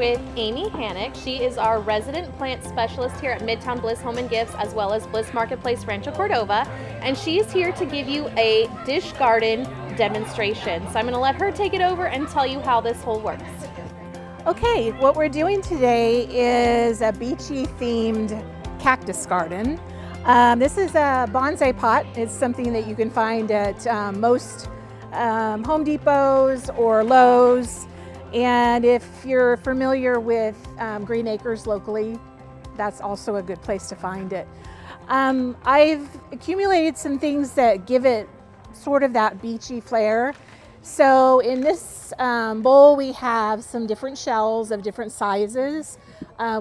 with Amy Hannock. She is our resident plant specialist here at Midtown Bliss Home and Gifts, as well as Bliss Marketplace Rancho Cordova. And she's here to give you a dish garden demonstration. So I'm going to let her take it over and tell you how this whole works. Okay, what we're doing today is a beachy themed cactus garden. This is a bonsai pot. It's something that you can find at most Home Depots or Lowe's. And if you're familiar with Green Acres locally, that's also a good place to find it. I've accumulated some things that give it sort of that beachy flair. So in this bowl we have some different shells of different sizes.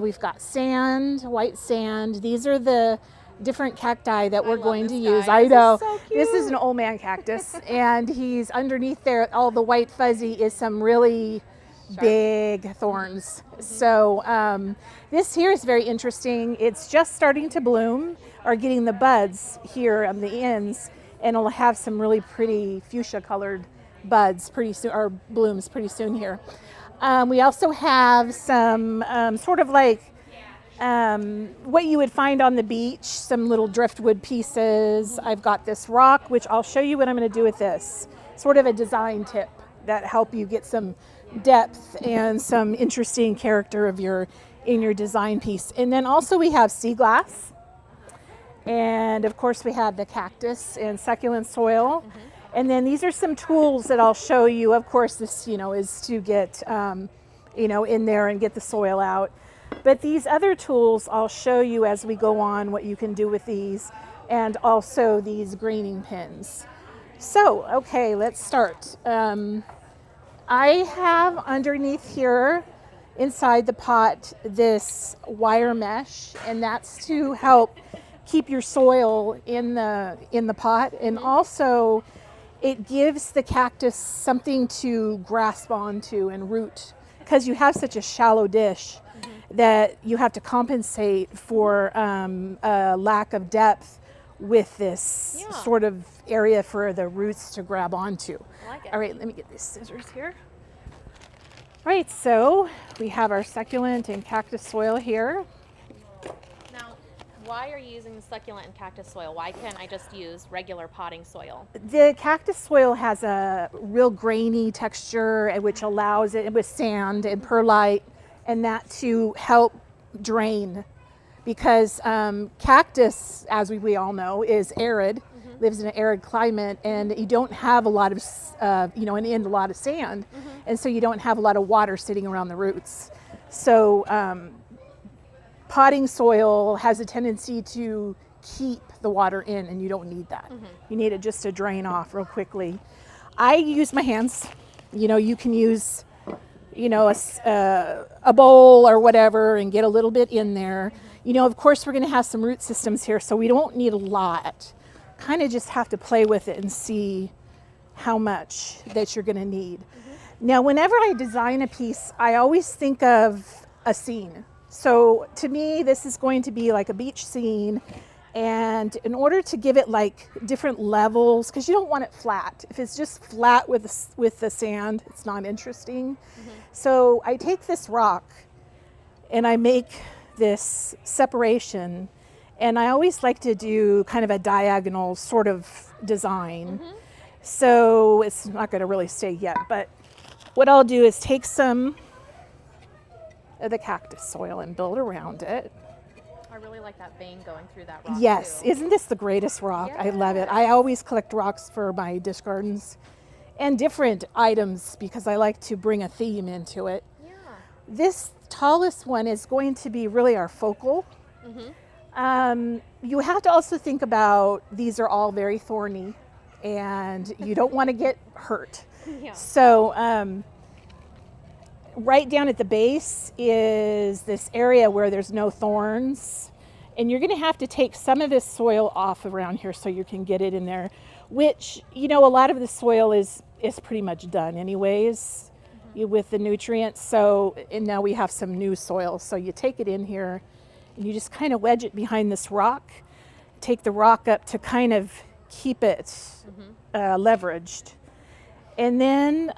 We've got sand, white sand. These are the different cacti that we're going to use. I know. So this is an old man cactus, and he's underneath there. All the white fuzzy is some really big thorns. So this here is very interesting. It's just starting to bloom, or getting the buds here on the ends, and it'll have some really pretty fuchsia colored buds pretty soon, or blooms pretty soon here. We also have some sort of like what you would find on the beach, some little driftwood pieces. I've got this rock, which I'll show you what I'm going to do with this. Sort of a design tip that help you get some depth and some interesting character of in your design piece. And then also we have sea glass, and of course we have the cactus and succulent soil. And then these are some tools that I'll show you. Of course, this is to get in there and get the soil out. But these other tools I'll show you as we go on what you can do with these, and also these greening pins. So, okay, let's start. I have underneath here, inside the pot, this wire mesh, and that's to help keep your soil in the pot, and also it gives the cactus something to grasp onto and root, because you have such a shallow dish that you have to compensate for a lack of depth with this sort of area for the roots to grab onto. I like it. All right, let me get these scissors here. All right, so we have our succulent and cactus soil here. Now, why are you using the succulent and cactus soil? Why can't I just use regular potting soil? The cactus soil has a real grainy texture, which allows it with sand and perlite, and that to help drain, because cactus, as we all know, is arid, lives in an arid climate, and you don't have a lot of, a lot of sand, and so you don't have a lot of water sitting around the roots. So potting soil has a tendency to keep the water in, and you don't need that. You need it just to drain off real quickly. I use my hands. You can use a bowl or whatever and get a little bit in there. Of course we're going to have some root systems here, so we don't need a lot. Kind of just have to play with it and see how much that you're going to need. Now, whenever I design a piece, I always think of a scene. So to me, this is going to be like a beach scene. And in order to give it like different levels, because you don't want it flat. If it's just flat with the sand, it's not interesting. So I take this rock and I make this separation, and I always like to do kind of a diagonal sort of design. So it's not going to really stay yet, but what I'll do is take some of the cactus soil and build around it. I really like that vein going through that rock. Yes, too. isn't this the greatest rock? Yeah. I love it. I always collect rocks for my dish gardens and different items because I like to bring a theme into it. Yeah. This tallest one is going to be really our focal. You have to also think about these are all very thorny, and you don't want to get hurt. So right down at the base is this area where there's no thorns, and you're going to have to take some of this soil off around here so you can get it in there, which a lot of the soil is pretty much done anyways with the nutrients. So, and now we have some new soil, so you take it in here and you just kind of wedge it behind this rock, take the rock up to kind of keep it leveraged. And then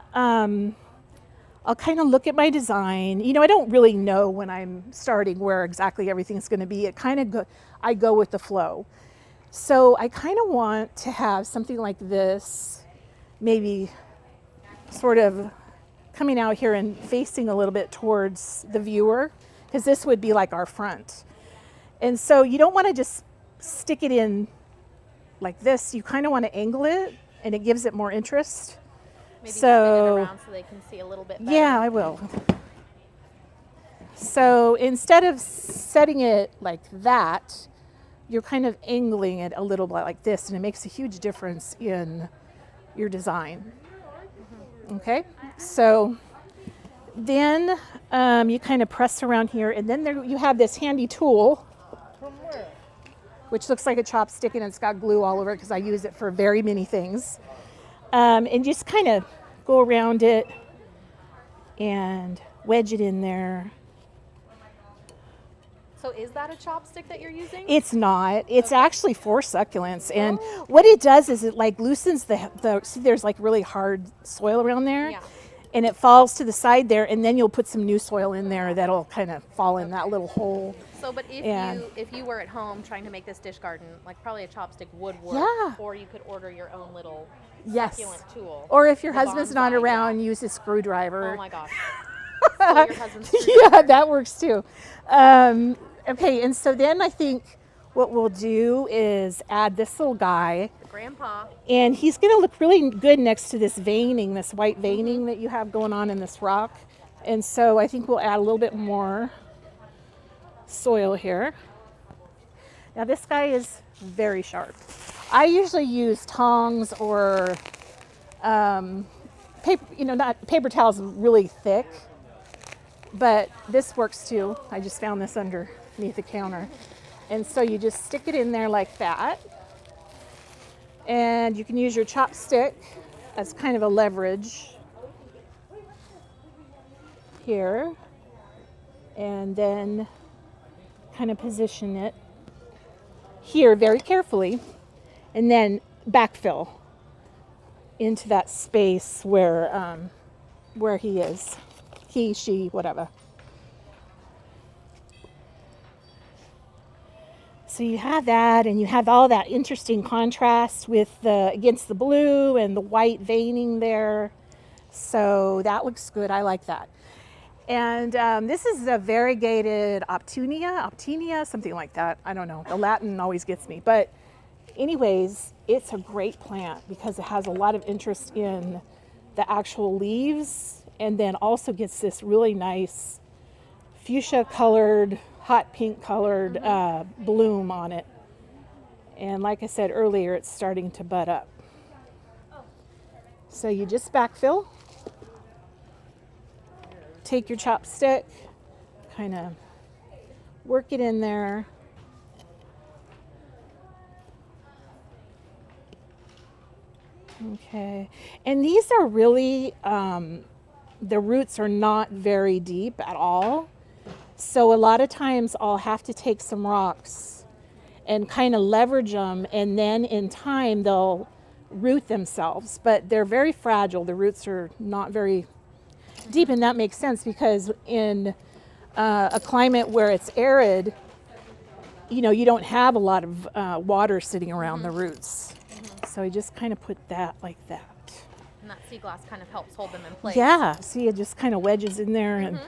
I'll kind of look at my design. You know, I don't really know when I'm starting where exactly everything's going to be. I go with the flow. So I kind of want to have something like this, maybe sort of coming out here and facing a little bit towards the viewer, because this would be like our front. And so you don't want to just stick it in like this. You kind of want to angle it, and it gives it more interest. Maybe spin it around so they can see a little bit better. Yeah, I will. So instead of setting it like that, you're kind of angling it a little bit like this, and it makes a huge difference in your design. Okay, so then you kind of press around here, and then there you have this handy tool, which looks like a chopstick, and it's got glue all over it because I use it for very many things. And just kind of go around it and wedge it in there. So is that a chopstick that you're using? It's not. It's actually for succulents. And what it does is it like loosens the see, there's like really hard soil around there. Yeah. And it falls to the side there, and then you'll put some new soil in there that'll kind of fall in that little hole. So, but if you were at home trying to make this dish garden, like probably a chopstick would work. Yeah. Or you could order your own little Yes. succulent tool. Or if your The husband's not bonsai, around, use a screwdriver. Oh my gosh. So your husband's Yeah, that works too. Okay, and so then I think what we'll do is add this little guy. Grandpa. And he's going to look really good next to this veining, this white veining that you have going on in this rock. And so I think we'll add a little bit more soil here. Now this guy is very sharp. I usually use tongs or paper, not paper towels really thick, but this works too. I just found this underneath the counter. And so you just stick it in there like that. And you can use your chopstick as kind of a leverage here. And then kind of position it here very carefully. And then backfill into that space where he is. He, she, whatever. So you have that, and you have all that interesting contrast with against the blue and the white veining there. So that looks good. I like that. And this is a variegated optinia, something like that. I don't know. The Latin always gets me. But anyways, it's a great plant because it has a lot of interest in the actual leaves, and then also gets this really nice fuchsia colored, hot pink colored bloom on it. And like I said earlier, it's starting to bud up. So you just backfill, take your chopstick, kind of work it in there. Okay, and these are really, the roots are not very deep at all. So a lot of times I'll have to take some rocks and kind of leverage them, and then in time they'll root themselves, but they're very fragile. The roots are not very deep, and that makes sense because in a climate where it's arid, you don't have a lot of water sitting around the roots. So I just kind of put that like that. And that sea glass kind of helps hold them in place. Yeah, see, it just kind of wedges in there, and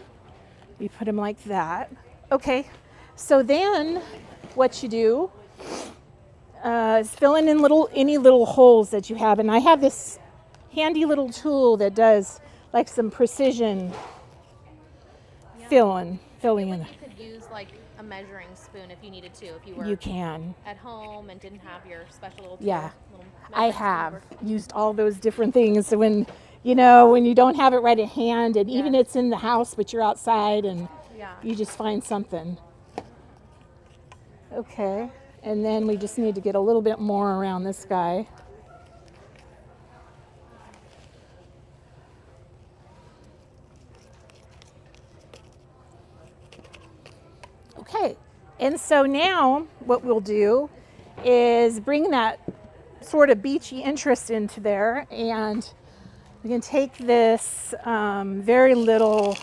you put them like that. Okay, so then what you do is fill in any little holes that you have. And I have this handy little tool that does like some precision filling in. You could use like a measuring spoon if you needed to, if you were You can. at home and didn't have your special little tool. Yeah, little I measuring spoon have or- used all those different things when you don't have it right at hand, and even it's in the house, but you're outside and Yeah. you just find something. Okay, and then we just need to get a little bit more around this guy. Okay, and so now what we'll do is bring that sort of beachy interest into there, and We can take this very little,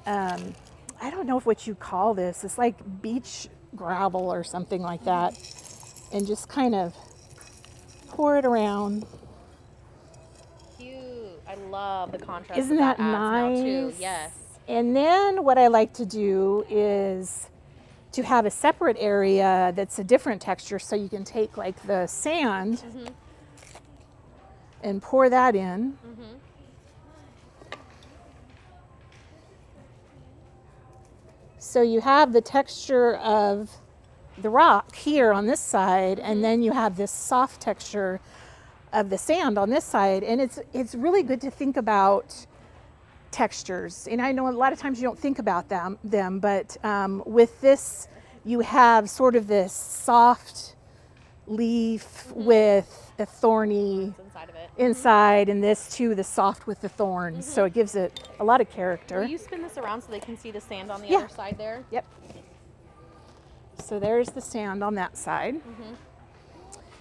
I don't know what you call this. It's like beach gravel or something like that. And just kind of pour it around. Cute. I love the contrast. Isn't that adds now too. nice? Yes. And then what I like to do is to have a separate area that's a different texture, so you can take like the sand and pour that in. So you have the texture of the rock here on this side, and then you have this soft texture of the sand on this side. And it's really good to think about textures. And I know a lot of times you don't think about them, but with this, you have sort of this soft leaf with a thorny Inside of it. inside, and this too, the soft with the thorns. So it gives it a lot of character. Will you spin this around so they can see the sand on the Yeah. other side there? Yep. So there's the sand on that side.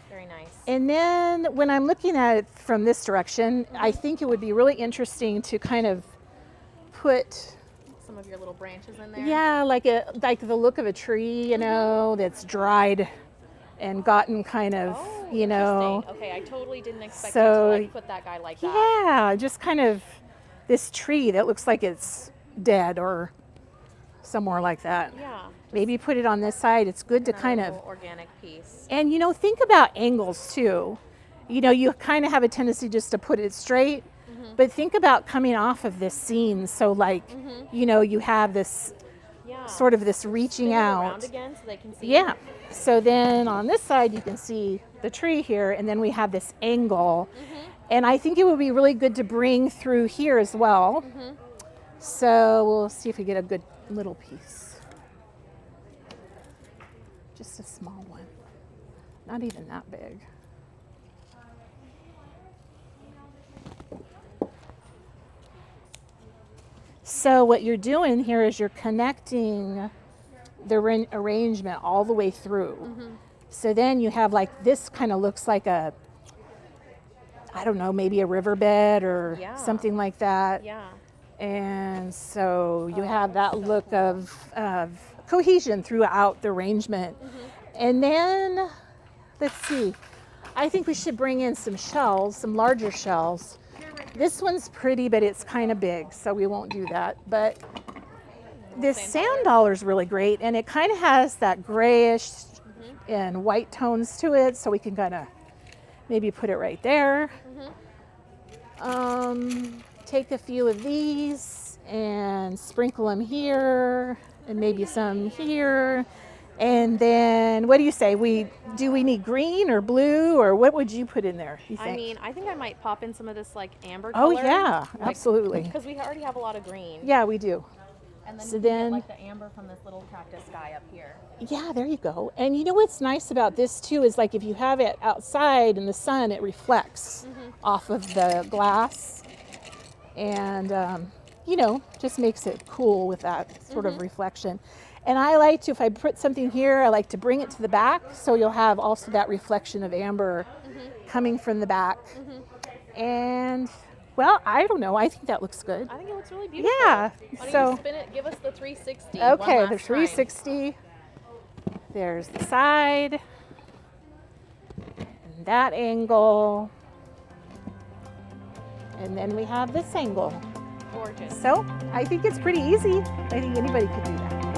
Very nice. And then when I'm looking at it from this direction, I think it would be really interesting to kind of put, Some of your little branches in there. yeah, like the look of a tree, you know, that's dried and gotten kind of, Oh, you know. interesting. Okay, I totally didn't expect So, you to like put that guy like that. Yeah, just kind of this tree that looks like it's dead or somewhere like that. Yeah. Maybe put it on this side. It's good to Another kind of, little organic piece. and you know, think about angles too. You know, you kind of have a tendency just to put it straight, but think about coming off of this scene. So like, you know, you have this Yeah. sort of this reaching Spin it out. around again so they can see. Yeah. So then on this side, you can see the tree here, and then we have this angle. And I think it would be really good to bring through here as well. So we'll see if we get a good little piece. Just a small one, not even that big. So what you're doing here is you're connecting the arrangement all the way through. So then you have like, this kind of looks like a, I don't know, maybe a riverbed or Yeah. something like that. Yeah. And so you have that look of cohesion throughout the arrangement. And then, let's see, I think we should bring in some shells, some larger shells. This one's pretty, but it's kind of big, so we won't do that. But this sand dollar is really great, and it kind of has that grayish and white tones to it, so we can kind of maybe put it right there. Take a few of these and sprinkle them here, and maybe some here. And then, what do you say? Do we need green or blue, or what would you put in there, you think? I mean, I think I might pop in some of this like amber Oh color. yeah, absolutely. Because we already have a lot of green. Yeah, we do. And then So you can then- get like the amber from this little cactus guy up here. Yeah, there you go. And you know what's nice about this too is like if you have it outside in the sun, it reflects off of the glass, and you know, just makes it cool with that sort of reflection. And I like to, if I put something here, I like to bring it to the back, so you'll have also that reflection of amber coming from the back. And well, I don't know, I think that looks good. I think it looks really beautiful. Yeah, Why don't so you spin it? Give us the 360. okay, one the last 360. There's the side, and that angle, and then we have this angle. Time. Gorgeous. So I think it's pretty easy. I think anybody could do that.